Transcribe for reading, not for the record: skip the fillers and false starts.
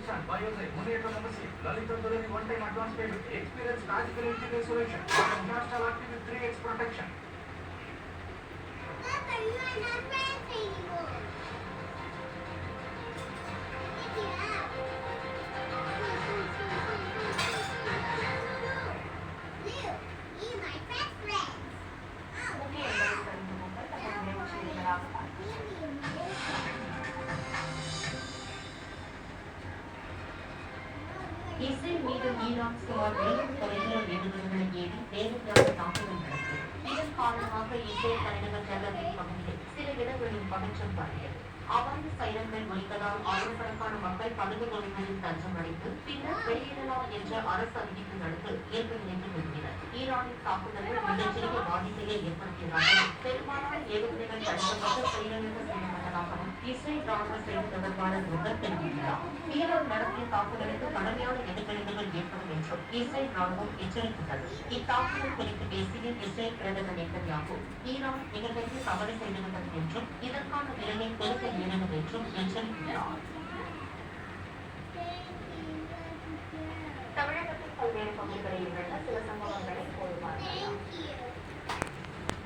Pakistan, Biosec, Munir Membership, Lalita Durani one-time advance payment, experience magical engineering solution, and Castrol Active with 3x protection. Papa, you are not friends anymore. Pick it up. Lou, you my best friends. Okay, balik sa inyo mo. Tapos may mo sila nalaman. Israel மீது Iraq சுமார் 7 தொலைதூர ஏவுகணைகளை AV நேரடியாக தாக்குதல் நடத்தியது. இதன் காரணமாக Israel தலைநகர் டெல் அவீவ் பகுதியில் சில இடங்களில் பதற்றம் பரவியது. அவார்டு சைரன்கள் ஒலித்ததால் ஆயிரக்கணக்கான மக்கள் பதுங்குகுழிகளில் தஞ்சம் அடைந்து பின்னர் வெளியேறலாம் என்ற அரசு அறிவிப்பின் அடுத்து இயல்பு நிலைக்கு திரும்பினர். ஈரானின் தாக்குதல்கள் மிகச்சிறிய பாதிப்பையே ஏற்படுத்தியதாகவும் பெரும்பாலான ஏவுகணைகள் தடுக்கப்பட்டு செயலிழக்க செய்யப்பட்டதாகவும் இஸ்ரேல் ராணுவ செய்தி தொடர்பாளர் ருகர் தெரிவித்தார். ஈரான் நடத்திய தாக்குதலுக்கு கடுமையான எதிர்விளைவுகள் ஏற்படும் என்றும் இஸ்ரேல் ராணுவம் எச்சரித்துள்ளது. இத்தாக்குதல் குறித்து பேசிய இஸ்ரேல் பிரதமர் நெத்தன்யாகு ஈரான் நிகழ்வுக்கு தவறு செய்துவிட்டது என்றும் இதற்கான விலையை கொடுக்க இயலும் என்றும் எச்சரித்துள்ளார். தமிழகத்தில் பல்வேறு பகுதிகளில் நிகழ்ந்த சில சம்பவங்களை